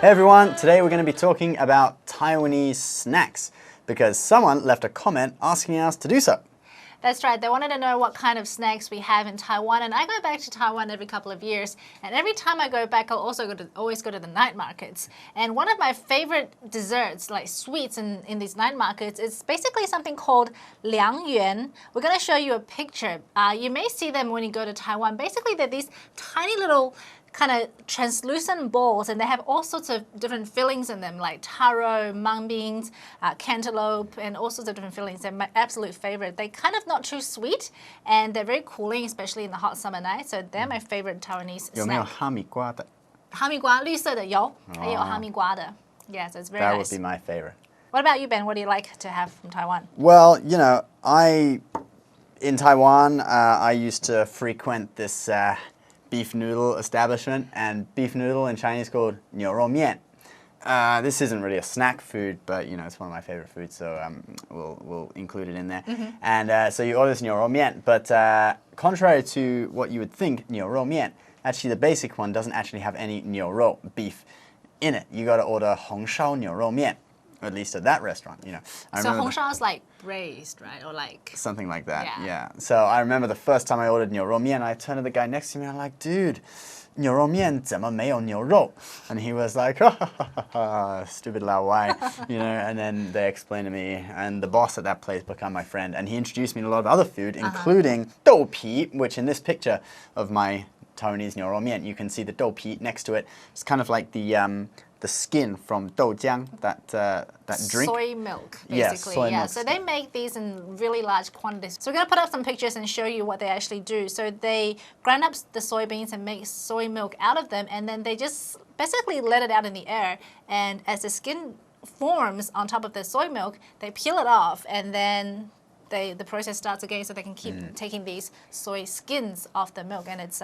Hey everyone, today we're going to be talking about Taiwanese snacks because someone left a comment asking us to do so. That's right. They wanted to know what kind of snacks we have in Taiwan, and I go back to Taiwan every couple of years. And every time I go back, I'll also always go to the night markets. And one of my favorite desserts, like sweets in these night markets, is basically something called liang yuan. We're going to show you a picture. You may see them when you go to Taiwan. Basically, they're these tiny little kind of translucent balls, and they have all sorts of different fillings in them, like taro, mung beans, cantaloupe, and all sorts of different fillings. They're my absolute favorite. They're kind of not too sweet, and they're very cooling, especially in the hot summer night. So they're my favorite Taiwanese snack. 有没有哈密瓜的？哈密瓜绿色的有，还有哈密瓜的。Yeah, so it's very That nice. would be my favorite. What about you, Ben? What do you like to have from Taiwan? Well, you know, in Taiwan, I used to frequent this beef noodle establishment, and beef noodle in Chinese called 牛肉面. This isn't really a snack food, but you know it's one of my favorite foods, so we'll include it in there. And so you order this 牛肉面, but contrary to what you would think, 牛肉面, actually the basic one doesn't actually have any 牛肉 beef in it. You got to order 红烧牛肉面. At least at that restaurant, you know. So Hong Shao is like braised, right? Or like something like that, yeah. So I remember the first time I ordered 牛肉面, I turned to the guy next to me and I'm like, dude, 牛肉面怎么没有牛肉? And he was like, stupid lao wai, you know. And then they explained to me, and the boss at that place became my friend, and he introduced me to a lot of other food, including 豆皮, which in this picture of my Taiwanese 牛肉面, you can see the 豆皮 next to it. It's kind of like the skin from 豆浆, that drink. Soy milk, basically. Yes, soy milk. So they make these in really large quantities. So we're going to put up some pictures and show you what they actually do. So they grind up the soybeans and make soy milk out of them, and then they just basically let it out in the air. And as the skin forms on top of the soy milk, they peel it off, and then the process starts again, so they can keep taking these soy skins off the milk, and it's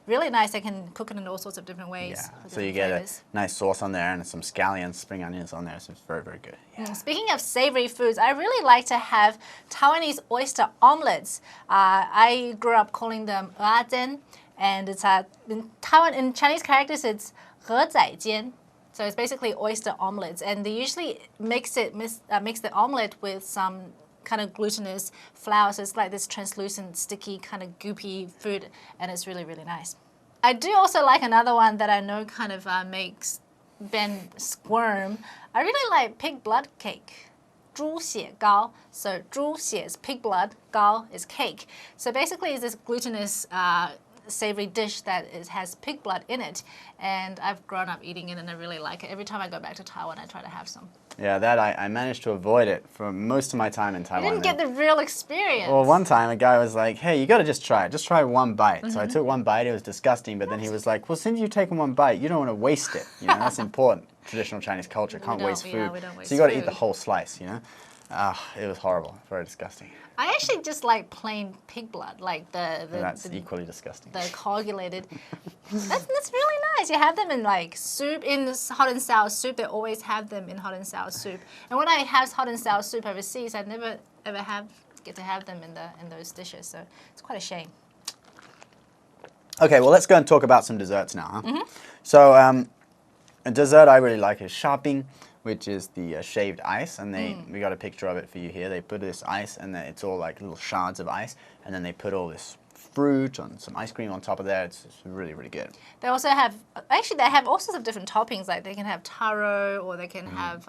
really nice. They can cook it in all sorts of different ways. Yeah, so you get a nice sauce on there and some scallions, spring onions on there, so it's very, very good. Yeah. Speaking of savory foods, I really like to have Taiwanese oyster omelets. I grew up calling them 蚵仔煎, and it's in Taiwan, in Chinese characters, it's 蚵仔煎. So it's basically oyster omelets, and they usually mix the omelet with some kind of glutinous flour, so it's like this translucent, sticky, kind of goopy food, and it's really, really nice. I do also like another one that I know kind of makes Ben squirm. I really like pig blood cake. 猪血糕. So 猪血 is pig blood, 糕 is cake. So basically it's this glutinous savory dish that has pig blood in it, and I've grown up eating it and I really like it. Every time I go back to Taiwan, I try to have some. Yeah, that I managed to avoid it for most of my time in Taiwan. You didn't get the real experience. Well, one time a guy was like, hey, you got to just try it. Just try one bite. So I took one bite. It was disgusting. But then he was like, well, since you've taken one bite, you don't want to waste it. You know, that's important. Traditional Chinese culture. Can't waste food. Yeah, we don't waste so you got to food. eat the whole slice, you know. It was horrible. Very disgusting. I actually just like plain pig blood, like That's equally disgusting. The coagulated. That's really nice. You have them in like soup, in hot and sour soup. They always have them in hot and sour soup. And when I have hot and sour soup overseas, I never ever get to have them in those dishes. So it's quite a shame. Okay, well, let's go and talk about some desserts now. Huh? So a dessert I really like is shopping, which is the shaved ice, and we got a picture of it for you here. They put this ice, and then it's all like little shards of ice, and then they put all this fruit and some ice cream on top of that. It's really, really good. They also have, actually they have all sorts of different toppings, like they can have taro, or they can have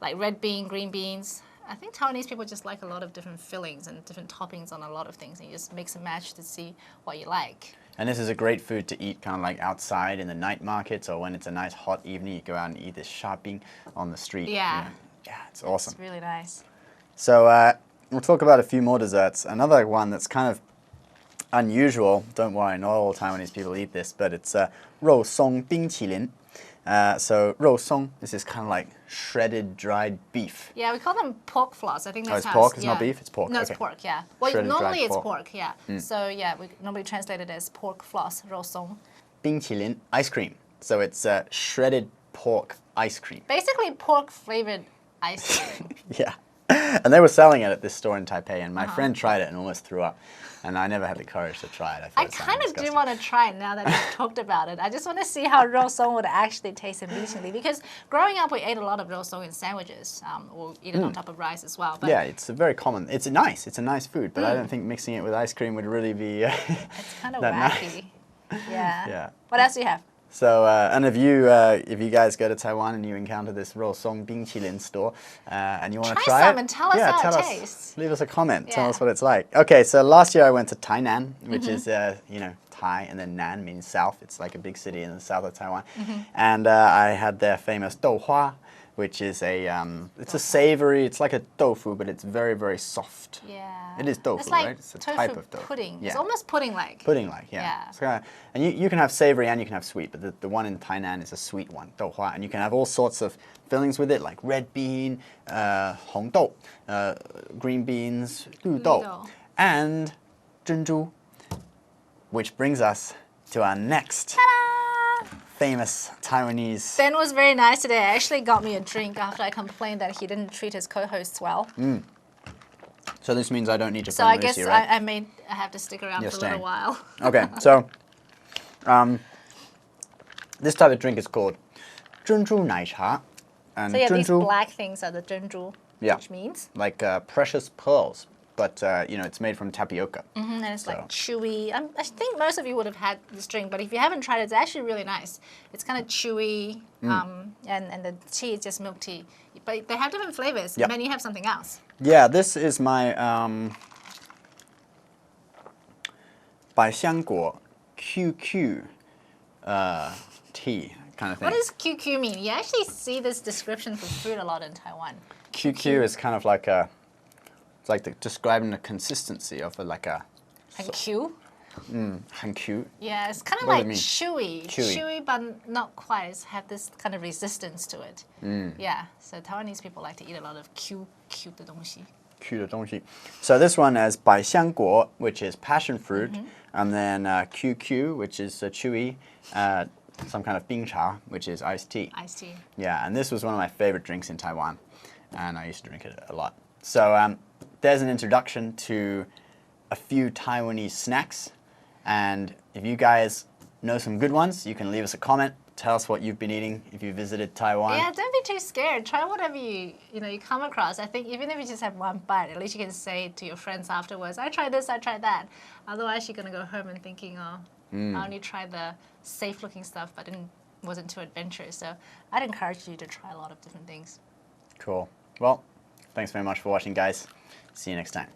like red bean, green beans. I think Taiwanese people just like a lot of different fillings and different toppings on a lot of things, and you just mix and match to see what you like. And this is a great food to eat kind of like outside in the night markets, or when it's a nice hot evening, you go out and eat this shopping on the street. Yeah. Yeah, it's awesome. It's really nice. So we'll talk about a few more desserts. Another one that's kind of unusual, don't worry, not all Taiwanese people eat this, but it's 肉松冰淇淋. So 肉松 is this kind of like shredded dried beef. Yeah, we call them pork floss. I think that's it's pork? It's not beef? It's pork. No, okay. it's pork, yeah. Well, Shredded normally dried it's pork. yeah. So yeah, we normally translate it as pork floss, 肉松. 冰淇淋 ice cream. So it's shredded pork ice cream. Basically pork flavored ice cream. Yeah. And they were selling it at this store in Taipei, and my friend tried it and almost threw up. And I never had the courage to try it. I kind of do want to try it now that you've talked about it. I just want to see how rosong would actually taste immediately. Because growing up, we ate a lot of rosong in sandwiches, or eat it on top of rice as well. But yeah, it's a very common. It's a nice food, but I don't think mixing it with ice cream would really be. It's kind of wacky. Nice. Yeah. Yeah. What else do you have? So, and if you guys go to Taiwan and you encounter this rosong bingqilin store and you want to try some it, and tell us how it tastes. Leave us a comment. Tell Yeah. us what it's like. Okay, so last year I went to Tainan, which is Thai, and then Nan means south. It's like a big city in the south of Taiwan, and I had their famous douhua, which is it's a savory. It's like a tofu, but it's very, very soft. Yeah. It is tofu, it's like right? It's a tofu type of tofu. pudding. Yeah. It's almost pudding-like. Pudding-like, yeah. Yeah. It's kinda, and you can have savory and you can have sweet, but the one in Tainan is a sweet one, douhua, and you can have all sorts of fillings with it, like red bean, hong dou, green beans, lu dou, and zhenzhu, which brings us to our next famous Taiwanese. Ben was very nice today. Actually got me a drink after I complained that he didn't treat his co-hosts well. So this means I don't need to So phone I guess Lucy, right? I have to stick around You're for a staying. little while. Okay, so this type of drink is called zhenzhu naicha. And So yeah, these zhenzhu, black things are the zhenzhu, Yeah. which means? like precious pearls, but it's made from tapioca. And it's like So- chewy. I think most of you would have had this drink, but if you haven't tried it, it's actually really nice. It's kind of chewy, and the tea is just milk tea. But they have different flavors. Yep. And then you have something else. Yeah, this is my Baixiangguo QQ tea kind of thing. What does QQ mean? You actually see this description for food a lot in Taiwan. QQ is kind of like it's like describing the consistency of like a And Q? hanq. Yeah, it's kind of What does like it mean? chewy. Chewy. But not quite. It's had this kind of resistance to it. Yeah, so Taiwanese people like to eat a lot of Q 的东西. Q 的东西. So this one is 百香果, which is passion fruit, and then QQ, which is chewy, some kind of 冰茶, which is iced tea. Iced tea. Yeah, and this was one of my favorite drinks in Taiwan, and I used to drink it a lot. So there's an introduction to a few Taiwanese snacks, and if you guys know some good ones, you can leave us a comment. Tell us what you've been eating if you visited Taiwan. Yeah, don't be too scared. Try whatever you come across. I think even if you just have one bite, at least you can say to your friends afterwards, I tried this, I tried that. Otherwise, you're going to go home and thinking, I only tried the safe-looking stuff, but wasn't too adventurous. So I'd encourage you to try a lot of different things. Cool. Well, thanks very much for watching, guys. See you next time.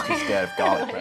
Too scared of garlic bread.